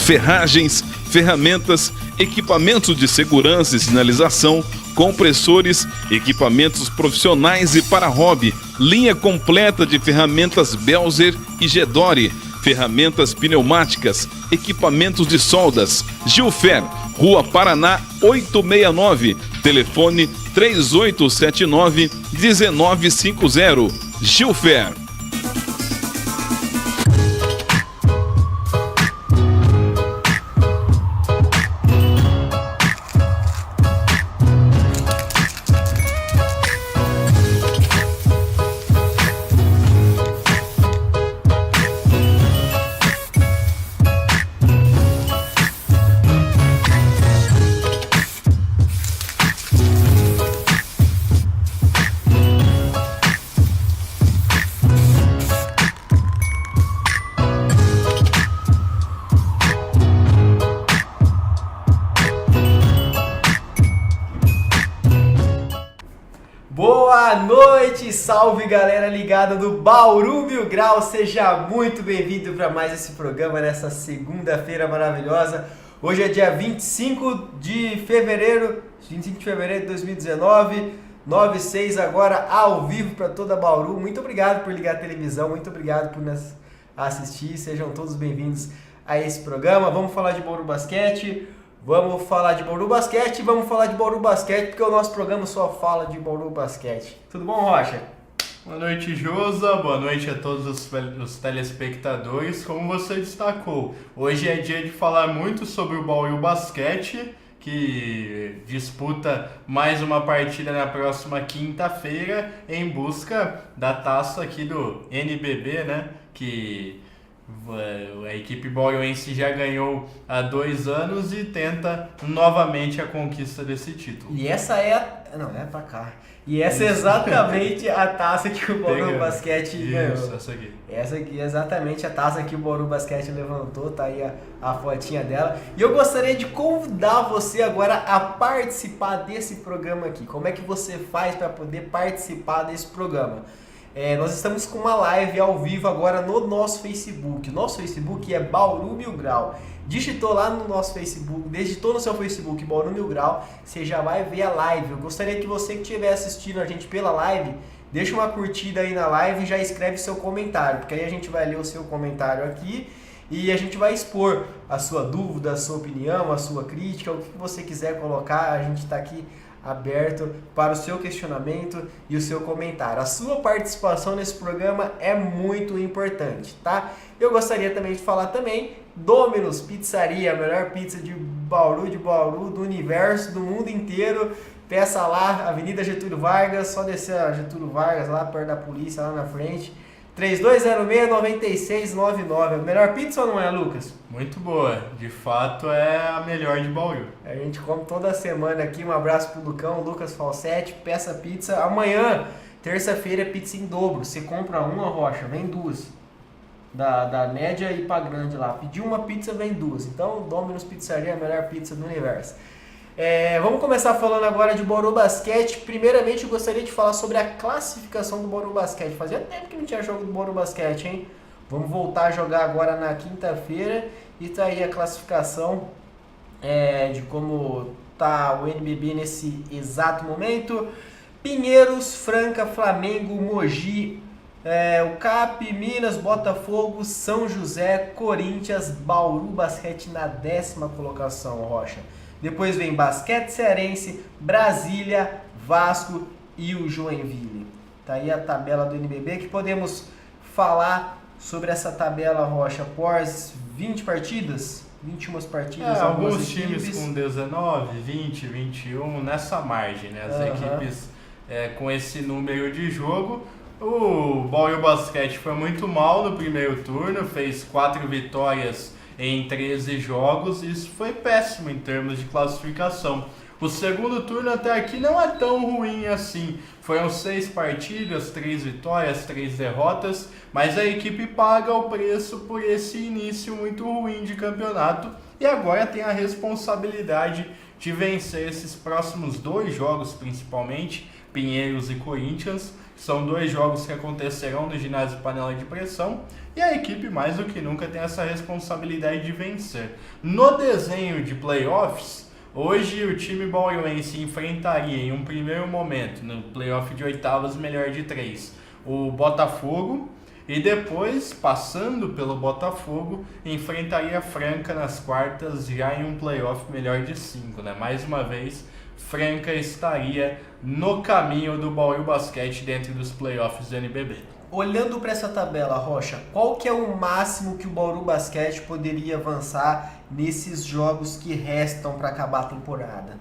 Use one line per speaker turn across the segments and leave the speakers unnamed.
Ferragens, ferramentas, equipamentos de segurança e sinalização, compressores, equipamentos profissionais e para hobby, linha completa de ferramentas Belzer e Gedore, ferramentas pneumáticas, equipamentos de soldas. Gilfer, Rua Paraná 869, telefone 3879-1950. Gilfer.
Boa noite, salve galera ligada do Bauru Mil Grau, seja muito bem-vindo para mais esse programa nessa segunda-feira maravilhosa. Hoje é dia 25 de fevereiro de 2019, 9/6 agora ao vivo para toda Bauru. Muito obrigado por ligar a televisão, muito obrigado por nos assistir, sejam todos bem-vindos a esse programa. Vamos falar de Bauru Basquete. Vamos falar de Bauru Basquete, porque o nosso programa só fala de Bauru Basquete. Tudo bom, Rocha?
Boa noite, Josa. Boa noite a todos os telespectadores. Como você destacou, hoje é dia de falar muito sobre o Bauru Basquete, que disputa mais uma partida na próxima quinta-feira em busca da taça aqui do NBB, né? Que a equipe bauruense já ganhou há 2 anos e tenta novamente a conquista desse título.
E essa é Não, é pra cá. E essa é exatamente a taça que o Bauru Basquete ganhou. Essa aqui é exatamente a taça que o Bauru Basquete levantou, tá aí a fotinha dela. E eu gostaria de convidar você agora a participar desse programa aqui. Como é que você faz para poder participar desse programa? Nós estamos com uma live ao vivo agora no nosso Facebook. O nosso Facebook é Bauru Mil Grau. Digitou lá no nosso Facebook, digitou no seu Facebook Bauru Mil Grau, você já vai ver a live. Eu gostaria que você que estiver assistindo a gente pela live, deixa uma curtida aí na live e já escreve seu comentário, porque aí a gente vai ler o seu comentário aqui e a gente vai expor a sua dúvida, a sua opinião, a sua crítica, o que você quiser colocar, a gente está aqui aberto para o seu questionamento e o seu comentário. A sua participação nesse programa é muito importante, tá? Eu gostaria também de falar Domino's Pizzaria, a melhor pizza de Bauru, do universo, do mundo inteiro. Peça lá, Avenida Getúlio Vargas, só descer a Getúlio Vargas lá perto da polícia, lá na frente. 3206-9699. A melhor pizza ou não é, Lucas?
Muito boa, de fato é a melhor de Bauru.
A gente come toda semana aqui. Um abraço pro Lucão, Lucas Falsetti, peça pizza. Amanhã, terça-feira, é pizza em dobro. Você compra uma, Rocha, vem 2. Da média e pra grande lá. Pediu uma pizza, vem 2. Então, Domino's Pizzaria é a melhor pizza do universo. Vamos começar falando agora de Bauru Basquete. Primeiramente, eu gostaria de falar sobre a classificação do Bauru Basquete. Fazia tempo que não tinha jogo do Bauru Basquete, hein? Vamos voltar a jogar agora na quinta-feira. E tá aí a classificação de como tá o NBB nesse exato momento. Pinheiros, Franca, Flamengo, Mogi, o CAP, Minas, Botafogo, São José, Corinthians, Bauru Basquete na 10ª colocação, Rocha. Depois vem Basquete Cearense, Brasília, Vasco e o Joinville. Tá aí a tabela do NBB, que podemos falar sobre essa tabela, Rocha, após 20 partidas, 21 partidas.
Alguns times com 19, 20, 21, nessa margem, né? As equipes com esse número de jogo. O Bauru Basquete foi muito mal no primeiro turno, fez 4 vitórias em 13 jogos, isso foi péssimo em termos de classificação. O segundo turno até aqui não é tão ruim assim. Foram 6 partidas, 3 vitórias, 3 derrotas, mas a equipe paga o preço por esse início muito ruim de campeonato e agora tem a responsabilidade de vencer esses próximos 2 jogos principalmente, Pinheiros e Corinthians. São 2 jogos que acontecerão no ginásio Panela de Pressão e a equipe mais do que nunca tem essa responsabilidade de vencer. No desenho de playoffs, hoje o time bauruense enfrentaria em um primeiro momento, no playoff de oitavas melhor de 3, o Botafogo e depois, passando pelo Botafogo, enfrentaria Franca nas quartas já em um playoff melhor de 5, né? Mais uma vez, Franca estaria no caminho do Bauru Basquete dentro dos playoffs do NBB.
Olhando para essa tabela, Rocha, qual que é o máximo que o Bauru Basquete poderia avançar nesses jogos que restam para acabar a temporada?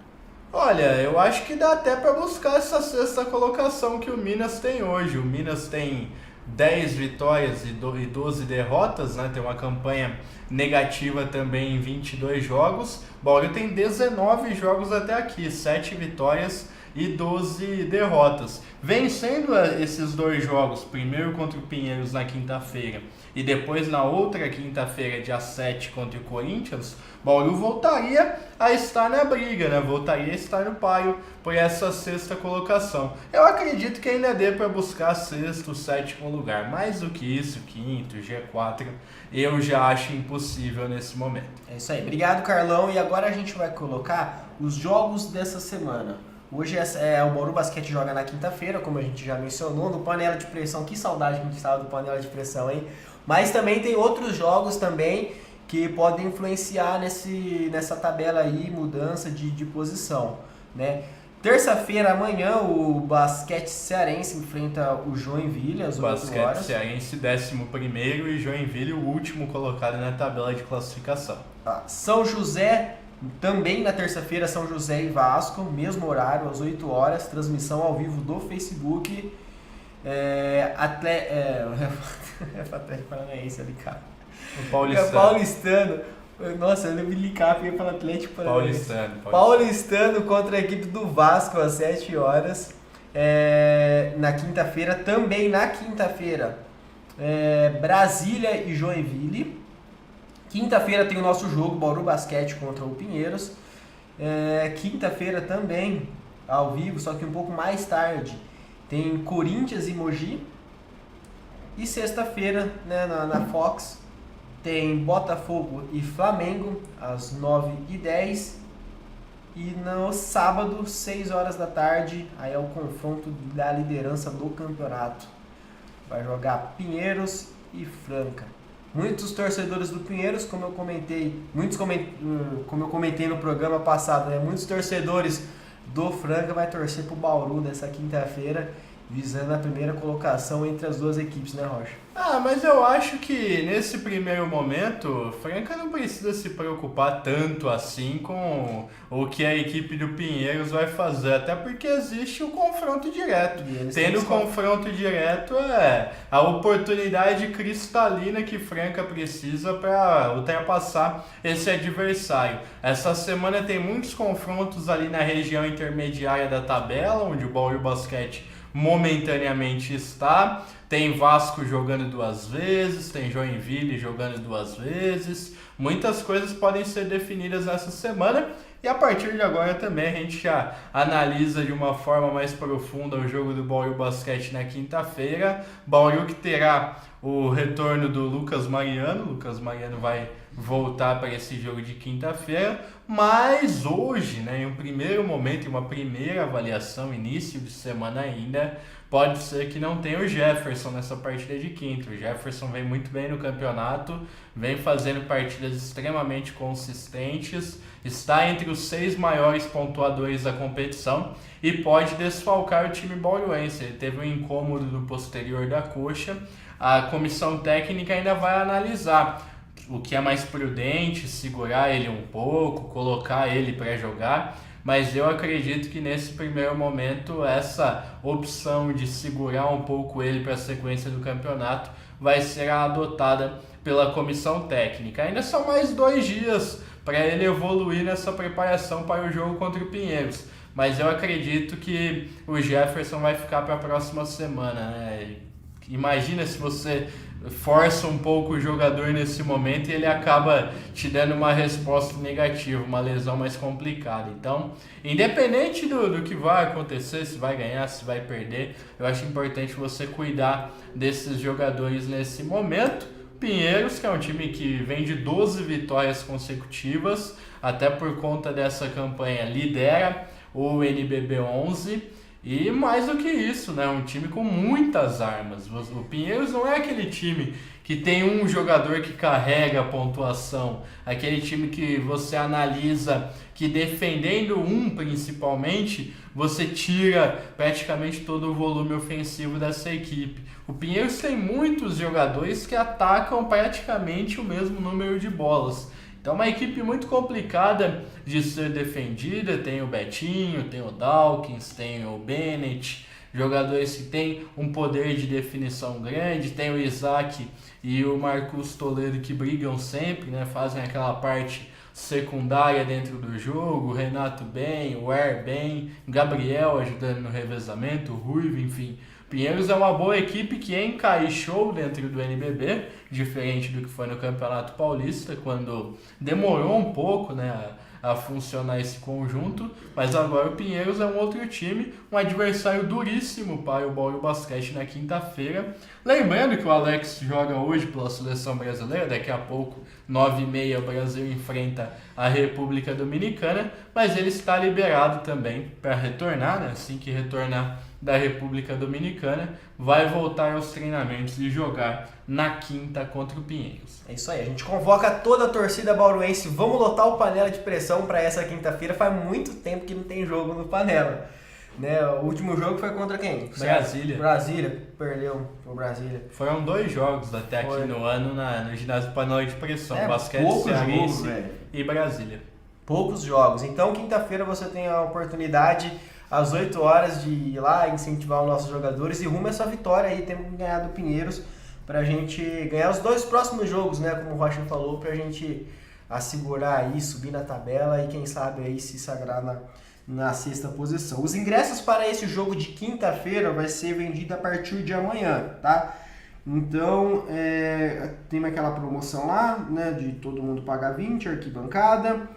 Olha, eu acho que dá até para buscar essa 6ª colocação que o Minas tem hoje. O Minas tem 10 vitórias e 12 derrotas, né? Tem uma campanha negativa também em 22 jogos. Bauru tem 19 jogos até aqui, 7 vitórias e 12 derrotas. Vencendo esses 2 jogos, primeiro contra o Pinheiros na quinta-feira e depois na outra quinta-feira, dia 7, contra o Corinthians, Bauru voltaria a estar na briga, né? Voltaria a estar no páreo por essa 6ª colocação. Eu acredito que ainda dê para buscar 6º, 7º lugar. Mais do que isso, 5º, G4, eu já acho impossível nesse momento.
É isso aí. Obrigado, Carlão. E agora a gente vai colocar os jogos dessa semana. Hoje o Bauru Basquete joga na quinta-feira, como a gente já mencionou, no Panela de Pressão. Que saudade que a gente estava do Panela de Pressão, hein? Mas também tem outros jogos também que podem influenciar nessa tabela aí, mudança de posição, né? Terça-feira, amanhã, o Basquete Cearense enfrenta o Joinville às 8 horas.
Basquete Cearense 11º e Joinville o último colocado na tabela de classificação.
São José, também na terça-feira, São José e Vasco, mesmo horário, às 8 horas, transmissão ao vivo do Facebook. Atlético Paranaense ali, cara.
O Paulistano.
Paulistano. Nossa, eu lembro de ligar para o Atlético Paranaense. Paulistano contra a equipe do Vasco às 7 horas. Na quinta-feira, também na quinta-feira, Brasília e Joinville. Quinta-feira tem o nosso jogo, Bauru Basquete contra o Pinheiros. Quinta-feira também, ao vivo, só que um pouco mais tarde, tem Corinthians e Mogi. E sexta-feira, né, na Fox, tem Botafogo e Flamengo, às 9h10. E no sábado, 6 horas da tarde, aí é o confronto da liderança do campeonato. Vai jogar Pinheiros e Franca. Muitos torcedores do Pinheiros, como eu comentei no programa passado, né, muitos torcedores do Franca vai torcer pro Bauru nessa quinta-feira, visando a primeira colocação entre as duas equipes, né, Rocha?
Mas eu acho que nesse primeiro momento, Franca não precisa se preocupar tanto assim com o que a equipe do Pinheiros vai fazer, até porque existe o confronto direto. Tendo o confronto direto, a oportunidade cristalina que Franca precisa para ultrapassar esse adversário. Essa semana tem muitos confrontos ali na região intermediária da tabela, onde o Bauru Basquete momentaneamente está. Tem Vasco jogando 2 vezes, tem Joinville jogando 2 vezes. Muitas coisas podem ser definidas nessa semana e a partir de agora também a gente já analisa de uma forma mais profunda o jogo do Bauru Basquete na quinta-feira. Bauru que terá o retorno do Lucas Mariano. Lucas Mariano vai voltar para esse jogo de quinta-feira, mas hoje, né, em um primeiro momento, em uma primeira avaliação, início de semana ainda, pode ser que não tenha o Jefferson nessa partida de quinta. O Jefferson vem muito bem no campeonato, vem fazendo partidas extremamente consistentes, está entre os 6 maiores pontuadores da competição e pode desfalcar o time bauruense. Ele teve um incômodo no posterior da coxa. A comissão técnica ainda vai analisar o que é mais prudente, segurar ele um pouco, colocar ele para jogar, mas eu acredito que nesse primeiro momento essa opção de segurar um pouco ele para a sequência do campeonato vai ser adotada pela comissão técnica. Ainda são mais 2 dias para ele evoluir nessa preparação para o jogo contra o Pinheiros, mas eu acredito que o Jefferson vai ficar para a próxima semana, né? Imagina se você força um pouco o jogador nesse momento e ele acaba te dando uma resposta negativa, uma lesão mais complicada. Então, independente do que vai acontecer, se vai ganhar, se vai perder, eu acho importante você cuidar desses jogadores nesse momento. Pinheiros, que é um time que vem de 12 vitórias consecutivas, até por conta dessa campanha lidera o NBB 11. E mais do que isso, né? Um time com muitas armas. O Pinheiros não é aquele time que tem um jogador que carrega a pontuação. Aquele time que você analisa que defendendo um principalmente, você tira praticamente todo o volume ofensivo dessa equipe. O Pinheiros tem muitos jogadores que atacam praticamente o mesmo número de bolas. Então é uma equipe muito complicada de ser defendida, tem o Betinho, tem o Dawkins, tem o Bennett, jogadores que têm um poder de definição grande, tem o Isaac e o Marcos Toledo que brigam sempre, né, fazem aquela parte secundária dentro do jogo, o Renato bem, o Er bem, o Gabriel ajudando no revezamento, o Ruivo, enfim. Pinheiros é uma boa equipe que encaixou dentro do NBB, diferente do que foi no Campeonato Paulista, quando demorou um pouco, né, a funcionar esse conjunto, mas agora o Pinheiros é um outro time, um adversário duríssimo para o Bauru Basquete na quinta-feira. Lembrando que o Alex joga hoje pela Seleção Brasileira, daqui a pouco, 9h30, o Brasil enfrenta a República Dominicana, mas ele está liberado também para retornar, né, assim que retornar da República Dominicana, vai voltar aos treinamentos e jogar na quinta contra o Pinheiros.
É isso aí, a gente convoca toda a torcida bauruense, vamos lotar o Panela de Pressão para essa quinta-feira, faz muito tempo que não tem jogo no Panela. Né? O último jogo foi contra quem? Brasília, perdeu pro Brasília.
Foram 2 jogos até aqui no ano no ginásio Panela de Pressão, basquete cearense e Brasília.
Poucos jogos, então quinta-feira você tem a oportunidade às 8 horas de ir lá incentivar os nossos jogadores e rumo a essa vitória aí, temos que ganhar do Pinheiros pra gente ganhar os 2 próximos jogos, né, como o Rocha falou, pra gente assegurar aí, subir na tabela e quem sabe aí se sagrar na 6ª posição. Os ingressos para esse jogo de quinta-feira vai ser vendido a partir de amanhã, tá? Então, tem aquela promoção lá, né, de todo mundo pagar 20, arquibancada,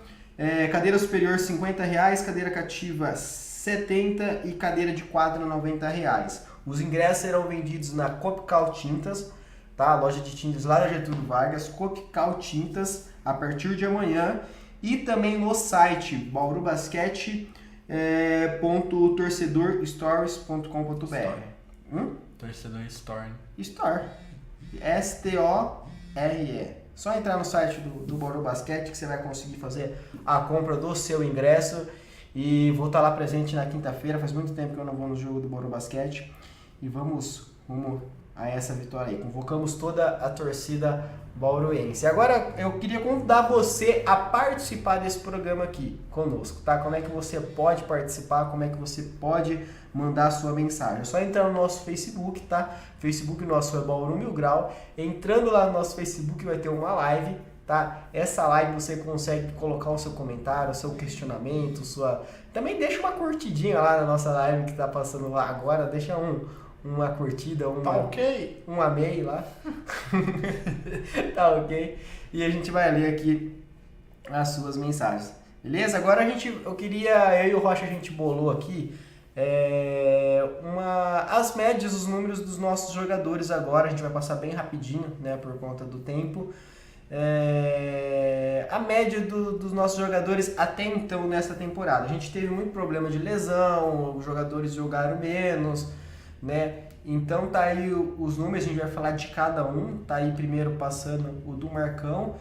cadeira superior R$50, cadeira cativa R$70 e cadeira de quadra R$90. Os ingressos serão vendidos na Copical Tintas, tá? Loja de tintas lá da Getúlio Vargas, Copical Tintas, a partir de amanhã. E também no site baurubasquete.torcedorstories.com.br.
Torcedor Store.
Store. S-T-O-R-E. Só entrar no site do Bauru Basquete que você vai conseguir fazer a compra do seu ingresso. E vou estar lá presente na quinta-feira, faz muito tempo que eu não vou no jogo do Bauru Basquete. E vamos rumo a essa vitória aí. Convocamos toda a torcida bauruense. Agora eu queria convidar você a participar desse programa aqui conosco, tá? Como é que você pode participar, como é que você pode mandar a sua mensagem. É só entrar no nosso Facebook, tá? Facebook nosso é Bauru Mil Grau. Entrando lá no nosso Facebook vai ter uma live, tá? Essa live você consegue colocar o seu comentário, o seu questionamento, também deixa uma curtidinha lá na nossa live que tá passando lá agora, deixa uma curtida,
tá ok,
um amei lá. Tá ok. E a gente vai ler aqui as suas mensagens. Beleza? Agora eu e o Rocha, a gente bolou aqui as médias, os números dos nossos jogadores agora. A gente vai passar bem rapidinho, né, por conta do tempo. A média dos nossos jogadores até então nessa temporada. A gente teve muito problema de lesão, os jogadores jogaram menos, né? Então tá aí os números, a gente vai falar de cada um. Tá aí primeiro passando o do Marcão.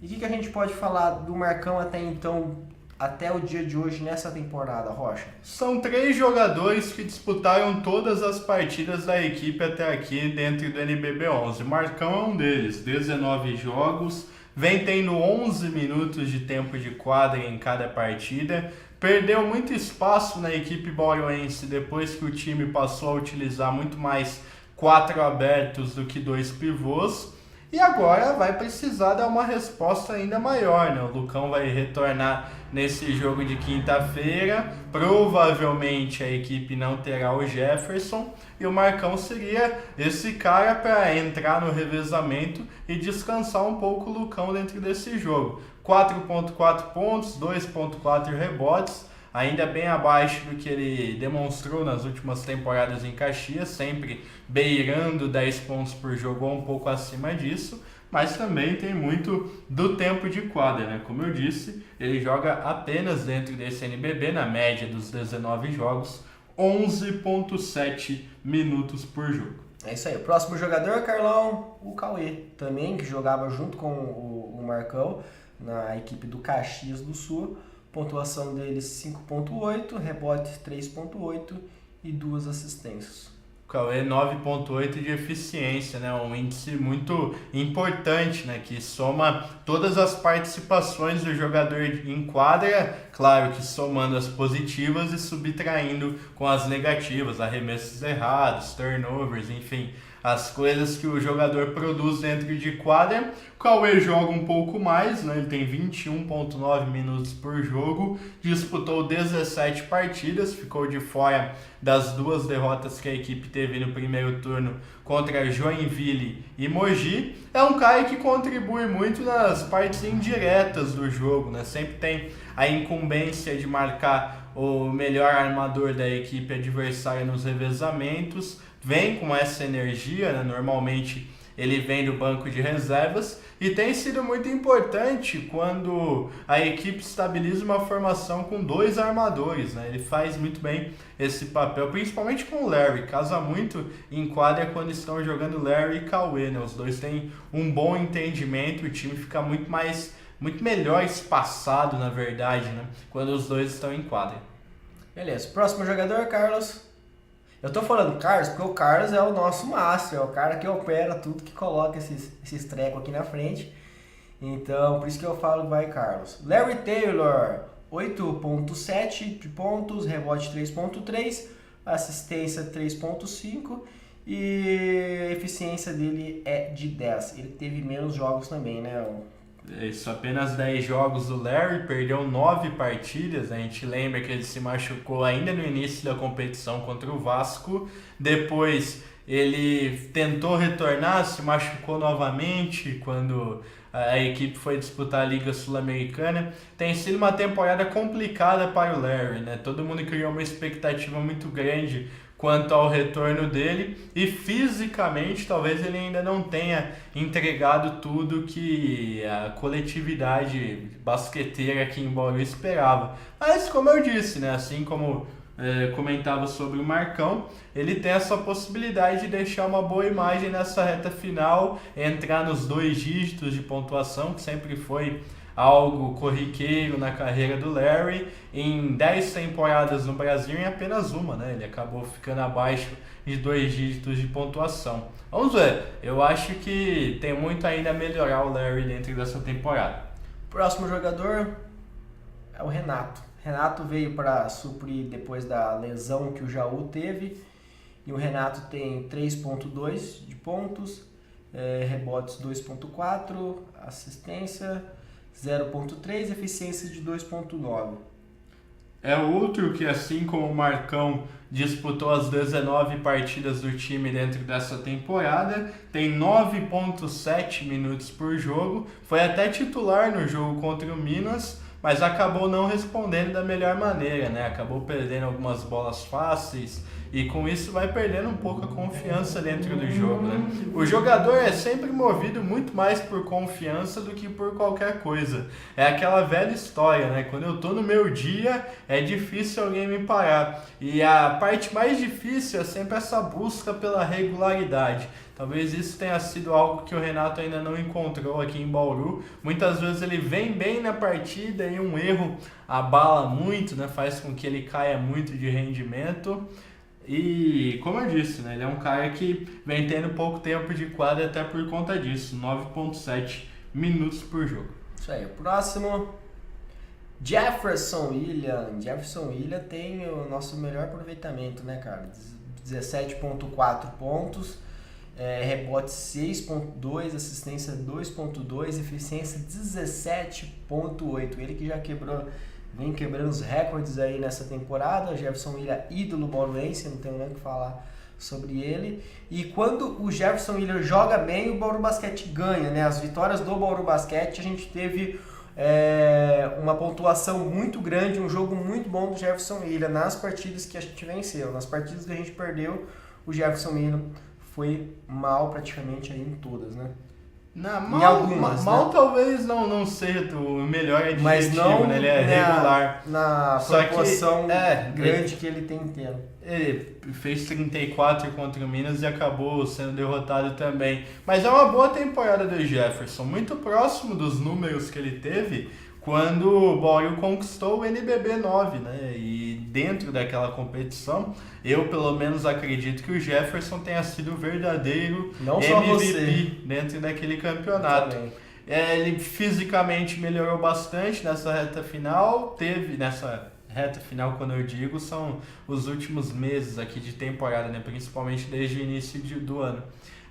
E o que a gente pode falar do Marcão até então, até o dia de hoje nessa temporada, Rocha?
São 3 jogadores que disputaram todas as partidas da equipe até aqui dentro do NBB 11. Marcão é um deles, 19 jogos, vem tendo 11 minutos de tempo de quadra em cada partida. Perdeu muito espaço na equipe bauruense depois que o time passou a utilizar muito mais 4 abertos do que 2 pivôs. E agora vai precisar dar uma resposta ainda maior, né? O Lucão vai retornar nesse jogo de quinta-feira. Provavelmente a equipe não terá o Jefferson. E o Marcão seria esse cara para entrar no revezamento e descansar um pouco o Lucão dentro desse jogo. 4.4 pontos, 2.4 rebotes. Ainda bem abaixo do que ele demonstrou nas últimas temporadas em Caxias, sempre beirando 10 pontos por jogo ou um pouco acima disso, mas também tem muito do tempo de quadra, né? Como eu disse, ele joga apenas dentro desse NBB, na média dos 19 jogos, 11.7 minutos por jogo.
É isso aí. O próximo jogador, Carlão, o Cauê, também, que jogava junto com o Marcão na equipe do Caxias do Sul. Pontuação deles 5.8, rebote 3.8 e 2 assistências.
O Cauê 9.8 de eficiência, né? Um índice muito importante, né? Que soma todas as participações do jogador em quadra, claro que somando as positivas e subtraindo com as negativas, arremessos errados, turnovers, enfim, as coisas que o jogador produz dentro de quadra. O Cauê joga um pouco mais, né? Ele tem 21.9 minutos por jogo, disputou 17 partidas, ficou de fora das 2 derrotas que a equipe teve no primeiro turno contra Joinville e Mogi. É um cara que contribui muito nas partes indiretas do jogo, né? Sempre tem a incumbência de marcar o melhor armador da equipe adversária nos revezamentos, vem com essa energia, né? Normalmente ele vem do banco de reservas e tem sido muito importante quando a equipe estabiliza uma formação com 2 armadores, né? Ele faz muito bem esse papel, principalmente com o Larry, casa muito em quadra quando estão jogando Larry e Cauê, né? Os dois têm um bom entendimento, o time fica muito melhor espaçado, na verdade, né? Quando os dois estão em quadra.
Beleza, próximo jogador, Carlos. Eu tô falando Carlos porque o Carlos é o nosso master, é o cara que opera tudo, que coloca esses trecos aqui na frente. Então, por isso que eu falo vai Carlos. Larry Taylor, 8.7 de pontos, rebote 3.3, assistência 3.5 e a eficiência dele é de 10. Ele teve menos jogos também, né?
Isso, apenas 10 jogos do Larry, perdeu 9 partidas, a gente lembra que ele se machucou ainda no início da competição contra o Vasco, depois ele tentou retornar, se machucou novamente quando a equipe foi disputar a Liga Sul-Americana. Tem sido uma temporada complicada para o Larry, né? Todo mundo criou uma expectativa muito grande quanto ao retorno dele e fisicamente talvez ele ainda não tenha entregado tudo que a coletividade basqueteira aqui em Bauru esperava. Mas como eu disse, né, assim como comentava sobre o Marcão, ele tem essa possibilidade de deixar uma boa imagem nessa reta final, entrar nos 2 dígitos de pontuação, que sempre foi algo corriqueiro na carreira do Larry. Em 10 temporadas no Brasil, em apenas uma, né? Ele acabou ficando abaixo de 2 dígitos de pontuação. Vamos ver, eu acho que tem muito ainda a melhorar o Larry dentro dessa temporada.
Próximo jogador é o Renato. Renato veio para suprir depois da lesão que o Jaú teve. E o Renato tem 3.2 de pontos, rebotes 2.4, assistência 0.3, eficiência de 2.9.
É outro que, assim como o Marcão, disputou as 19 partidas do time dentro dessa temporada, tem 9.7 minutos por jogo, foi até titular no jogo contra o Minas, mas acabou não respondendo da melhor maneira, né? Acabou perdendo algumas bolas fáceis e com isso vai perdendo um pouco a confiança dentro do jogo, né? O jogador é sempre movido muito mais por confiança do que por qualquer coisa. É aquela velha história, né? Quando eu tô no meu dia, é difícil alguém me parar. E a parte mais difícil é sempre essa busca pela regularidade. Talvez isso tenha sido algo que o Renato ainda não encontrou aqui em Bauru. Muitas vezes ele vem bem na partida e um erro abala muito, né? Faz com que ele caia muito de rendimento. E, como eu disse, né? Ele é um cara que vem tendo pouco tempo de quadra até por conta disso. 9.7 minutos por jogo.
Isso aí. O próximo, Jefferson William. Jefferson William tem o nosso melhor aproveitamento, né, cara? 17.4 pontos. rebote 6.2, assistência 2.2, eficiência 17.8. Ele que já vem quebrando os recordes aí nessa temporada. Jefferson Willian, ídolo bauruense, não tenho nem o que falar sobre ele. E quando o Jefferson Willian joga bem, o Bauru Basquete ganha, né? As vitórias do Bauru Basquete, a gente teve uma pontuação muito grande, um jogo muito bom do Jefferson Willian nas partidas que a gente venceu. Nas partidas que a gente perdeu, o Jefferson Willian foi mal praticamente aí em todas, né?
Não,
em algumas,
mal
né?
Talvez não seja o melhor adjetivo,
mas não,
né? Ele é regular.
Na proporção grande que ele tem inteiro.
Ele fez 34 contra o Minas e acabou sendo derrotado também. Mas é uma boa temporada do Jefferson, muito próximo dos números que ele teve quando o Bauru conquistou o NBB 9, né? E dentro daquela competição, eu pelo menos acredito que o Jefferson tenha sido o verdadeiro MVP dentro daquele campeonato. Ele fisicamente melhorou bastante nessa reta final, reta final, quando eu digo, são os últimos meses aqui de temporada, né? Principalmente desde o início do ano.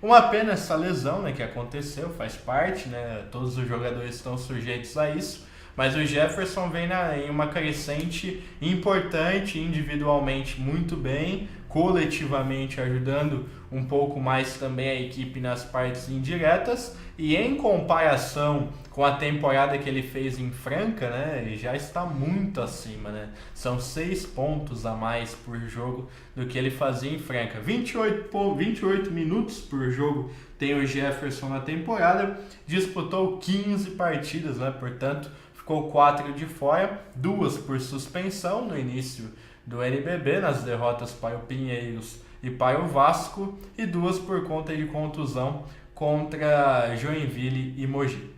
Uma pena essa lesão, né, que aconteceu, faz parte, né? Todos os jogadores estão sujeitos a isso. Mas o Jefferson vem em uma crescente importante, individualmente muito bem, coletivamente ajudando um pouco mais também a equipe nas partes indiretas, e em comparação com a temporada que ele fez em Franca, né, ele já está muito acima, né? São 6 pontos a mais por jogo do que ele fazia em Franca. 28 minutos por jogo tem o Jefferson na temporada, disputou 15 partidas, né? Portanto, ficou 4 de fora, 2 por suspensão no início do NBB, nas derrotas para o Pinheiros e para o Vasco, e 2 por conta de contusão contra Joinville e Mogi.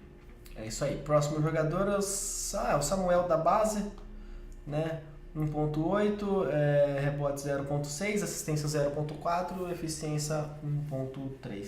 É isso aí. Próximo jogador é o Samuel da base, né? 1.8, rebote 0.6, assistência 0.4, eficiência 1.3.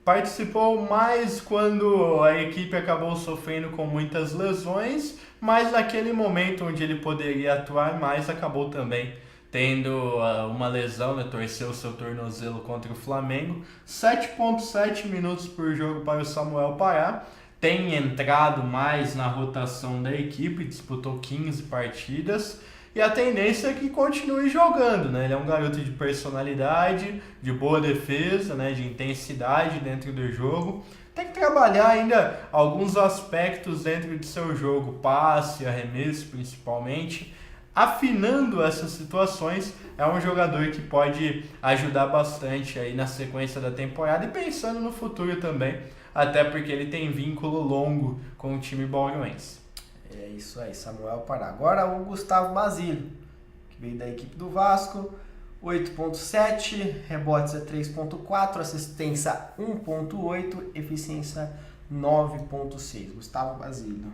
Participou mais quando a equipe acabou sofrendo com muitas lesões, mas naquele momento onde ele poderia atuar mais, acabou também tendo uma lesão, né? Torceu o seu tornozelo contra o Flamengo. 7.7 minutos por jogo para o Samuel Pará. Tem entrado mais na rotação da equipe, disputou 15 partidas. E a tendência é que continue jogando, né? Ele é um garoto de personalidade, de boa defesa, né? De intensidade dentro do jogo. Tem que trabalhar ainda alguns aspectos dentro de seu jogo, passe, arremesso principalmente. Afinando essas situações, é um jogador que pode ajudar bastante aí na sequência da temporada e pensando no futuro também, até porque ele tem vínculo longo com o time bauruense.
É isso aí, Samuel Pará. Agora o Gustavo Basílio, que veio da equipe do Vasco, 8.7, rebotes é 3.4, assistência 1.8, eficiência 9.6. Gustavo Basílio.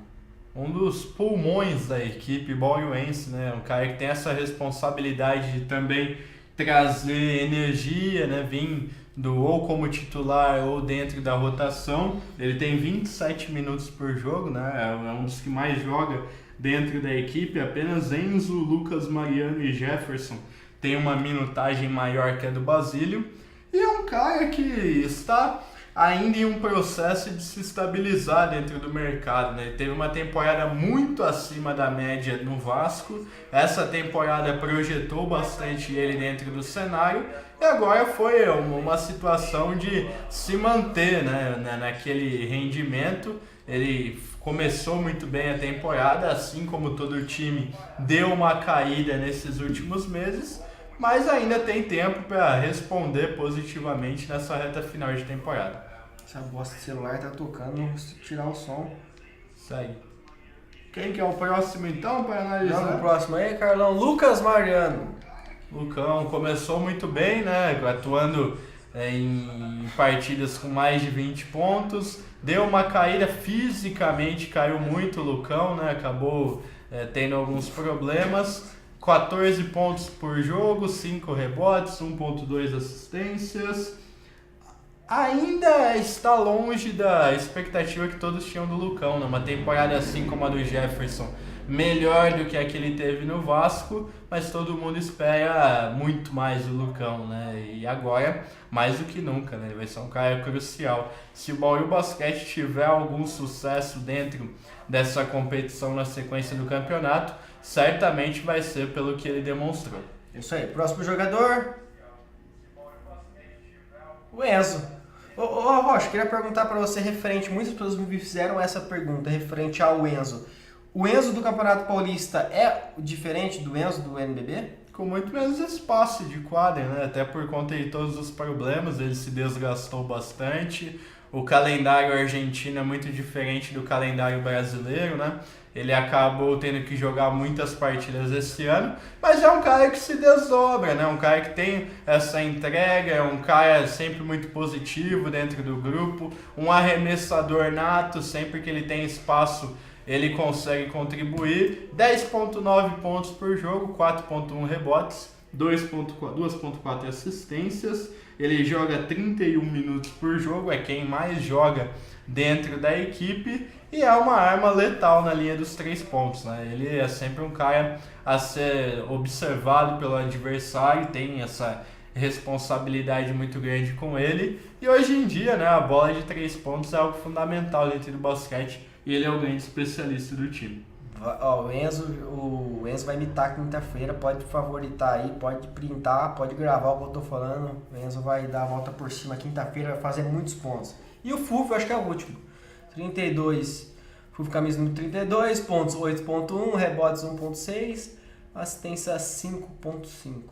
Um dos pulmões da equipe bauruense, né? Um cara que tem essa responsabilidade de também trazer energia, né? Vindo ou como titular ou dentro da rotação. Ele tem 27 minutos por jogo, né? É um dos que mais joga dentro da equipe. Apenas Enzo, Lucas, Mariano e Jefferson tem uma minutagem maior que a do Basílio. E é um cara que está ainda em um processo de se estabilizar dentro do mercado, né? Ele teve uma temporada muito acima da média no Vasco, essa temporada projetou bastante ele dentro do cenário, e agora foi uma situação de se manter, né, naquele rendimento. Ele começou muito bem a temporada, assim como todo o time deu uma caída nesses últimos meses, mas ainda tem tempo para responder positivamente nessa reta final de temporada.
Essa bosta de celular tá tocando, não consigo tirar o som.
Isso aí. Quem que é o próximo então para analisar?
Vamos pro próximo aí, Carlão. Lucas Mariano.
Lucão começou muito bem, né? Atuando em partidas com mais de 20 pontos. Deu uma caída fisicamente, caiu muito o Lucão, né? Acabou tendo alguns problemas. 14 pontos por jogo, 5 rebotes, 1.2 assistências. Ainda está longe da expectativa que todos tinham do Lucão, né? Uma temporada assim como a do Jefferson, melhor do que a que ele teve no Vasco, mas todo mundo espera muito mais do Lucão, né? E agora, mais do que nunca, né? Ele vai ser um cara crucial. Se o Bauru Basquete tiver algum sucesso dentro dessa competição na sequência do campeonato, certamente vai ser pelo que ele demonstrou.
Isso aí. Próximo jogador, o Enzo. Ô Rocha, queria perguntar para você referente, muitas pessoas me fizeram essa pergunta referente ao Enzo. O Enzo do Campeonato Paulista é diferente do Enzo do NBB?
Com muito menos espaço de quadra, né? Até por conta de todos os problemas, ele se desgastou bastante. O calendário argentino é muito diferente do calendário brasileiro, né? Ele acabou tendo que jogar muitas partidas esse ano, mas é um cara que se desdobra, né? Um cara que tem essa entrega, é um cara sempre muito positivo dentro do grupo, um arremessador nato, sempre que ele tem espaço ele consegue contribuir. 10.9 pontos por jogo, 4.1 rebotes, 2.4 assistências. Ele joga 31 minutos por jogo, é quem mais joga dentro da equipe e é uma arma letal na linha dos 3 pontos, né? Ele é sempre um cara a ser observado pelo adversário, tem essa responsabilidade muito grande com ele e hoje em dia, né, a bola de 3 pontos é algo fundamental dentro do basquete e ele é o grande especialista do time.
Ó, o Enzo vai imitar quinta-feira, pode favoritar aí, pode printar, pode gravar o que eu tô falando. O Enzo vai dar a volta por cima quinta-feira, vai fazer muitos pontos. E o Fufo, acho que é o último. 32, Fufo camisa número 32, pontos 8.1, rebotes 1.6, assistência 5.5,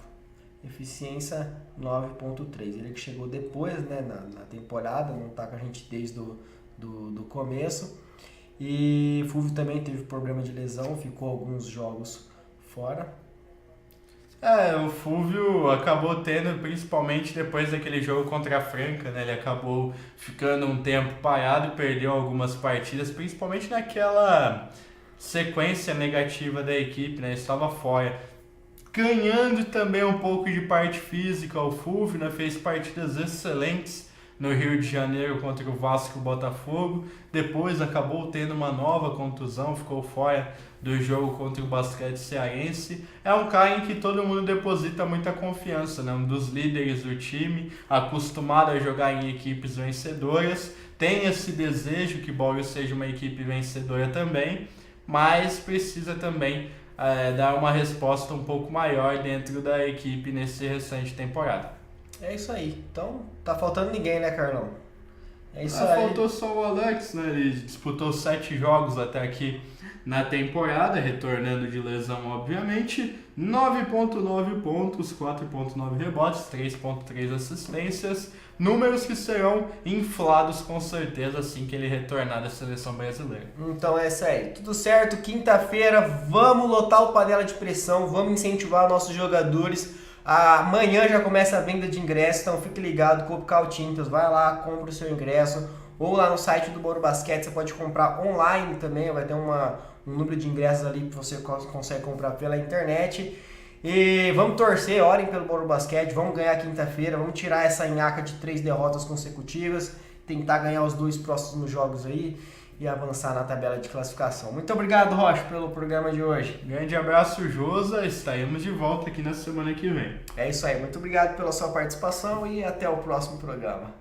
eficiência 9.3. Ele que chegou depois, né, na temporada, não tá com a gente desde do começo. E Fulvio também teve problema de lesão, ficou alguns jogos fora.
O Fulvio acabou tendo, principalmente depois daquele jogo contra a Franca, né? Ele acabou ficando um tempo parado, perdeu algumas partidas, principalmente naquela sequência negativa da equipe, né? Ele estava fora. Ganhando também um pouco de parte física, o Fulvio, né? Fez partidas excelentes no Rio de Janeiro contra o Vasco e o Botafogo, depois acabou tendo uma nova contusão, ficou fora do jogo contra o Basquete Cearense. É um cara em que todo mundo deposita muita confiança, né? Um dos líderes do time, acostumado a jogar em equipes vencedoras, tem esse desejo que o Bauru seja uma equipe vencedora também, mas precisa também dar uma resposta um pouco maior dentro da equipe nesse restante temporada.
É isso aí. Então, tá faltando ninguém, né, Carlão? É isso aí.
Faltou só o Alex, né? Ele disputou 7 jogos até aqui na temporada, retornando de lesão, obviamente. 9.9 pontos, 4.9 rebotes, 3.3 assistências. Números que serão inflados com certeza assim que ele retornar da seleção brasileira.
Então é isso aí. Tudo certo. Quinta-feira, vamos lotar o Panela de Pressão, vamos incentivar nossos jogadores. Amanhã já começa a venda de ingressos, então fique ligado, Copical Tintas, vai lá, compra o seu ingresso, ou lá no site do Bauru Basquete você pode comprar online também, vai ter um número de ingressos ali que você consegue comprar pela internet. E vamos torcer, orem pelo Bauru Basquete, vamos ganhar quinta-feira, vamos tirar essa nhaca de 3 derrotas consecutivas, tentar ganhar os 2 próximos jogos aí e avançar na tabela de classificação. Muito obrigado, Rocha, pelo programa de hoje.
Grande abraço, Josa. Estaremos de volta aqui na semana que vem.
É isso aí. Muito obrigado pela sua participação e até o próximo programa.